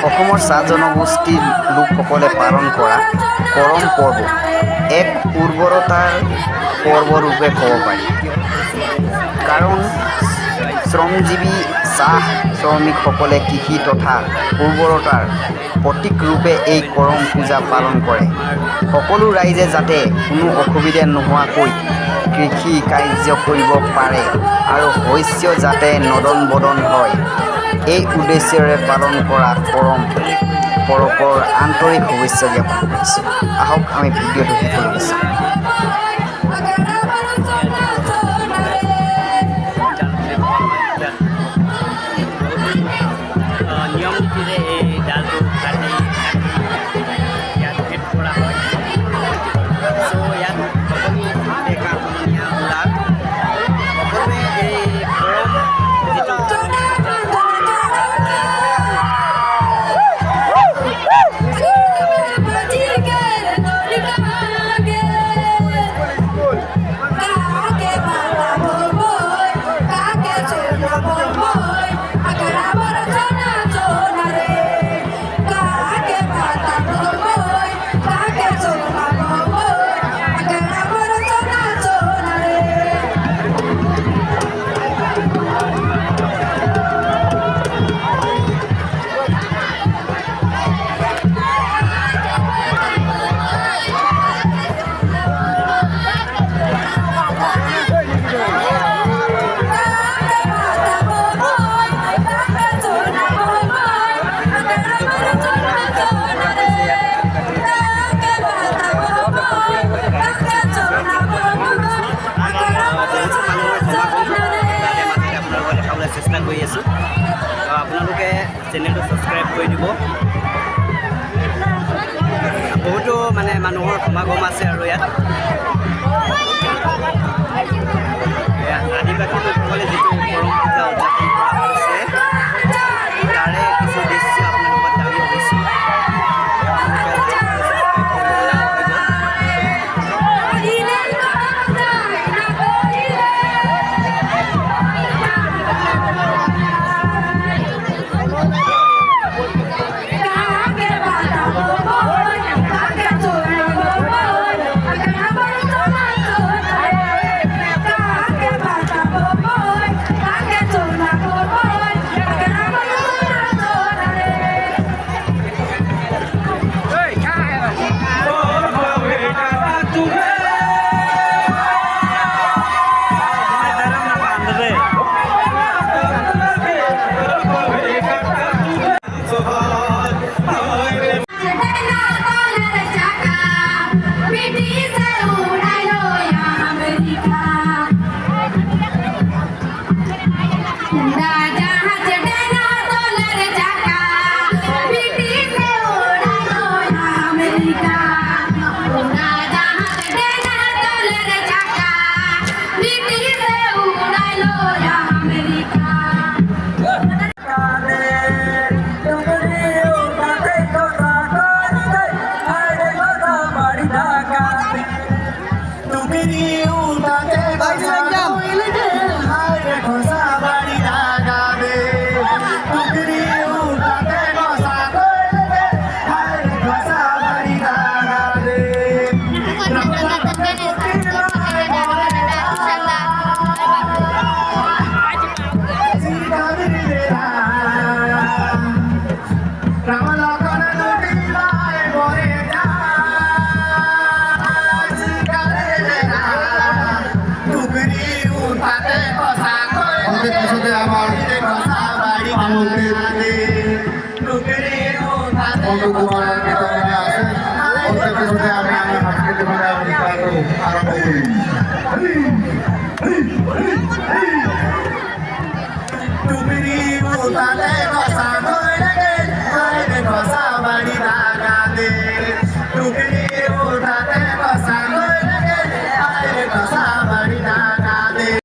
অসমৰ চাহ জনগোষ্ঠীৰ লোকসকলে পালন কৰা কৰম পৰ্ব এক উৰ্বৰতাৰ পৰ্বৰূপে ক'ব পাৰি। কাৰণ শ্ৰমজীৱী চাহ শ্ৰমিকসকলে কৃষি তথা উৰ্বৰতাৰ প্ৰতীক ৰূপে এই কৰম পূজা পালন কৰে। সকলো ৰাইজে যাতে কোনো অসুবিধা নোহোৱাকৈ কৃষি কাৰ্য কৰিব পাৰে আৰু শস্য যাতে নদন বদন হয়, এই উদ্দেশ্যেৰে পালন কৰা কৰম পৰৱৰ আন্তৰিক শুভেচ্ছা জ্ঞাপন কৰিছোঁ। আহক আমি ভিডিঅ'টো শেষলৈকে চাওঁ। নিয়ম নীতিৰে এই ডালটো কাটি ইয়াত ভেট কৰা হয়। চ' ইয়াত সকলো ডেকা সমনীয়া ওলাল সকলোৱে এই কৰম যিটো চেষ্টা কৰি আছোঁ। আপোনালোকে চেনেলটো ছাবস্ক্ৰাইব কৰি দিব। বহুতো মানুহৰ সমাগম আছে আৰু ইয়াত আদিবাসী লোকসকলে যিটো কৰম পূজা উদযাপন কৰা হৈছে তাৰে কিছু দৃশ্য আপোনালোকক দাঙি ধৰিছোঁ।